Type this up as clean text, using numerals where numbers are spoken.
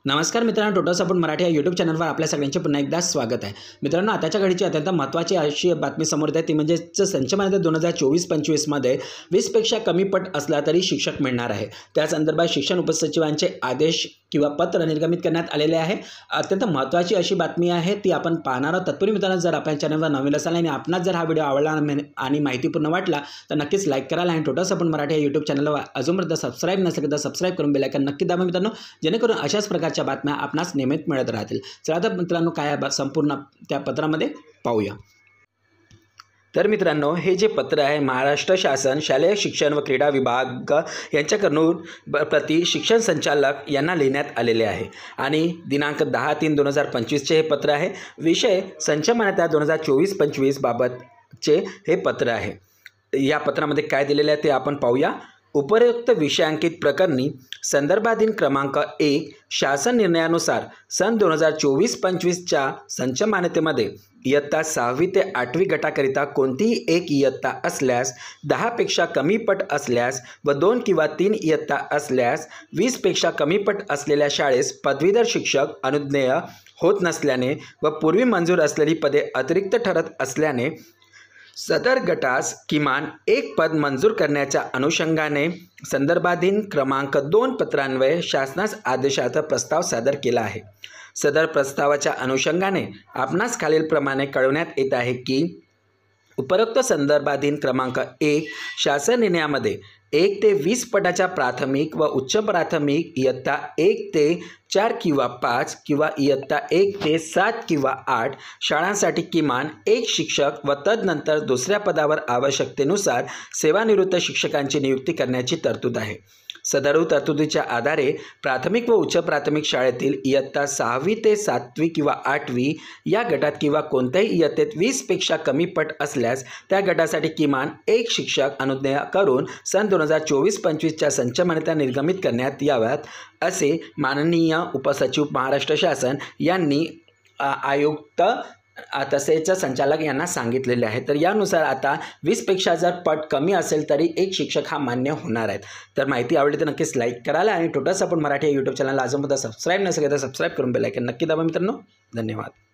नमस्कार मित्रांनो, total support Marathi या यूट्यूब चॅनलवर आपल्या सगळ्यांचे पुन्हा एकदा स्वागत आहे। मित्रांनो, आताच्या घडीची अत्यंत महत्त्वाची अशी बातमी समोर येते ती म्हणजे संच मान्यता 2024-25 मध्ये 20 पेक्षा कमी पट असला तरी शिक्षक मिळणार आहे। त्या संदर्भात शिक्षण उपसचिवांचे आदेश किंवा पत्र निर्गमित करण्यात आलेले आहे। अत्यंत महत्त्वाची अशी बातमी आहे, ती आपण पाहणार आहोत। तत्पूर्वी मित्रांनो, जर आपल्या चॅनलवर नवीन असाल आणि आपणास जर हा व्हिडिओ आवडला आणि माहितीपूर्ण वाटला तर नक्कीच लाईक कराल आणि टोटल सपोर्ट मराठी या यूट्यूब चॅनलला अजूनपर्यंत सबस्क्राईब नसेल तर सबस्क्राईब करून बेल आयकॉन नक्की दाबा मित्रांनो, जेणेकरून अशाच प्रकारच्या बातम्या आपणास नियमित मिळत राहतील। चला तर मित्रांनो, काय संपूर्ण त्या पत्रामध्ये पाहूया। तर मित्रांनो, हे जे पत्र आहे महाराष्ट्र शासन शालेय शिक्षण व क्रीडा विभाग यांच्याकडून प्रति शिक्षण संचालक यांना लिहिण्यात आलेले आहे आणि दिनांक 10/3/2025 हे पत्र आहे। विषय संच मान्यता 2024-25 बाबतचे हे पत्र आहे। या पत्रामध्ये काय दिलेले आहे ते आपण पाहूया। उपरोक्त विषयांकित प्रकरणी संदर्भाधीन क्रमांक 1 शासन निर्णयानुसार सन 2024-25च्या संच मान्यतेमध्ये इयत्ता 6वी ते 8वी गटाकरिता कोणतीही एक इयत्ता असल्यास, 10 पेक्षा कमी पट असल्यास व 2 किंवा 3 इयत्ता असल्यास 20 पेक्षा कमी पट असलेल्या शाळेस पदवीधर शिक्षक अनुज्ञेय होत नसल्याने व पूर्वी मंजूर असलेली पदे अतिरिक्त ठरत असल्याने सदर गटास किमान एक पद मंजूर करण्याच्या अनुषंगाने संदर्भाधीन क्रमांक 2 पत्रान्वये शासनास आदेशार्थ प्रस्ताव सादर केला आहे। सदर प्रस्तावाच्या अनुषंगाने आपणास खालीलप्रमाणे कळवण्यात येत आहे की उपरोक्त संदर्भाधीन क्रमांक 1 शासन निर्णयामध्ये 1 ते 20 पटाच्या प्राथमिक व उच्च प्राथमिक इयत्ता 1 ते 4 किंवा 5 किंवा इयत्ता 1 ते 7 किंवा 8 शाळांसाठी किमान एक शिक्षक व तदनंतर दुसऱ्या पदावर आवश्यकतेनुसार सेवानिवृत्त शिक्षकांची नियुक्ती करण्याची तरतूद आहे। सदर तरतुदीच्या आधारे प्राथमिक व उच्च प्राथमिक शाळेतील इयत्ता 6वी ते 7वी किंवा 8वी या गटात किंवा कोणत्याही इयत्तेत 20 पेक्षा कमी पट असल्यास त्या गटासाठी किमान एक शिक्षक अनुज्ञेय करून सन 2024-25च्या संच मान्यता निर्गमित करण्यात याव्यात असे माननीय उपसचिव महाराष्ट्र शासन यांनी आयुक्त तसेच संचालक यांना सांगितलेले आहे। तर यानुसार आता 20 पेक्षा जर पट कमी असेल तरी एक शिक्षक हा मान्य होणार आहे। तर माहिती आवडली तर नक्कीच लाईक कराल आणि टोटल सपोर्ट मराठी या यूट्यूब चॅनलला अजूनपर्यंत सबस्क्राईब नसेल तर सबस्क्राईब करून बेल आयकॉन नक्की दाबा मित्रांनो। धन्यवाद।